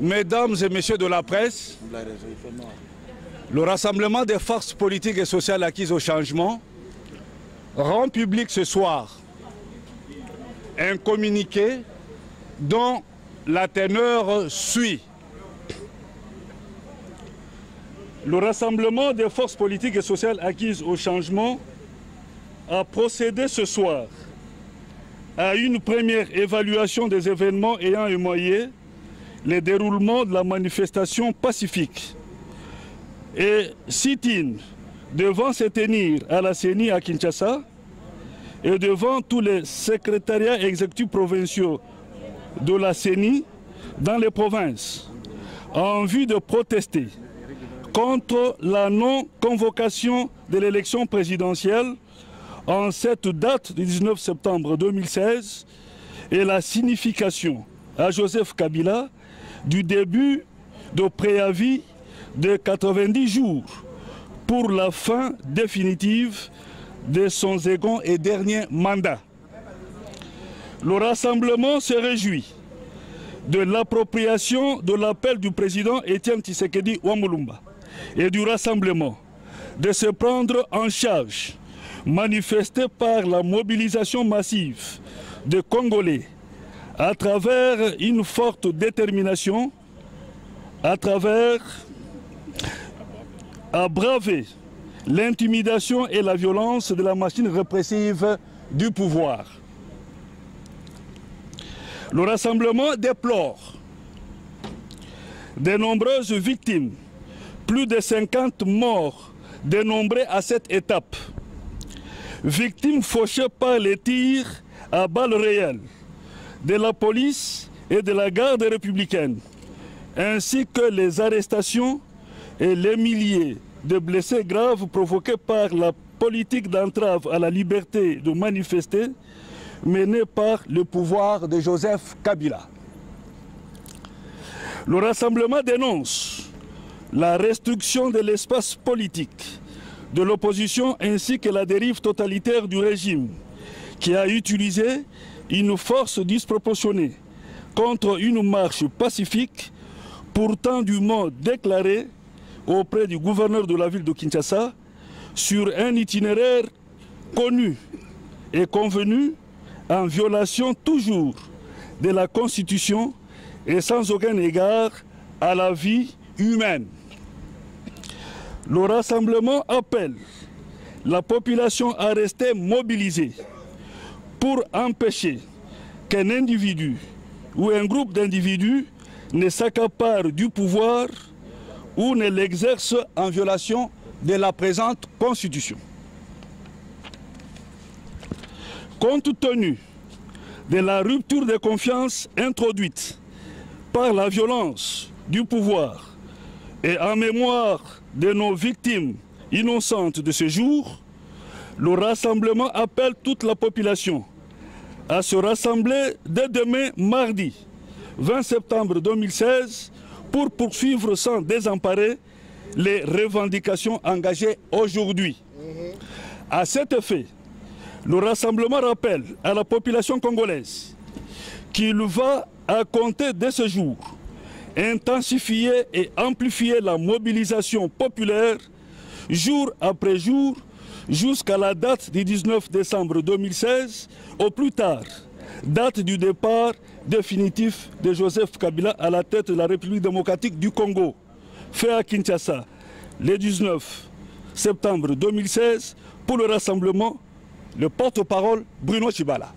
Mesdames et messieurs de la presse, le rassemblement des forces politiques et sociales acquises au changement rend public ce soir un communiqué dont la teneur suit. Le rassemblement des forces politiques et sociales acquises au changement a procédé ce soir à une première évaluation des événements ayant émaillé le déroulement de la manifestation pacifique et sit-in devant se tenir à la CENI à Kinshasa et devant tous les secrétariats exécutifs provinciaux de la CENI dans les provinces en vue de protester contre la non-convocation de l'élection présidentielle en cette date du 19 septembre 2016 et la signification à Joseph Kabila du début de préavis de 90 jours pour la fin définitive de son second et dernier mandat. Le rassemblement se réjouit de l'appropriation de l'appel du président Étienne Tshisekedi Ouamouloumba et du rassemblement de se prendre en charge, manifesté par la mobilisation massive des Congolais à travers une forte détermination, à braver l'intimidation et la violence de la machine répressive du pouvoir. Le rassemblement déplore de nombreuses victimes, plus de 50 morts dénombrés à cette étape, victimes fauchées par les tirs à balles réelles de la police et de la garde républicaine, ainsi que les arrestations et les milliers de blessés graves provoqués par la politique d'entrave à la liberté de manifester menée par le pouvoir de Joseph Kabila. Le rassemblement dénonce la restriction de l'espace politique de l'opposition ainsi que la dérive totalitaire du régime qui a utilisé une force disproportionnée contre une marche pacifique pourtant dûment déclarée auprès du gouverneur de la ville de Kinshasa sur un itinéraire connu et convenu en violation toujours de la Constitution et sans aucun égard à la vie humaine. Le rassemblement appelle la population à rester mobilisée pour empêcher qu'un individu ou un groupe d'individus ne s'accapare du pouvoir ou ne l'exerce en violation de la présente Constitution. Compte tenu de la rupture de confiance introduite par la violence du pouvoir et en mémoire de nos victimes innocentes de ce jour, le rassemblement appelle toute la population à se rassembler dès demain mardi 20 septembre 2016 pour poursuivre sans désemparer les revendications engagées aujourd'hui. À cet effet, le rassemblement rappelle à la population congolaise qu'il va, à compter de ce jour, intensifier et amplifier la mobilisation populaire jour après jour jusqu'à la date du 19 décembre 2016, au plus tard, date du départ définitif de Joseph Kabila à la tête de la République démocratique du Congo, fait à Kinshasa le 19 septembre 2016 pour le rassemblement, le porte-parole Bruno Tshibala.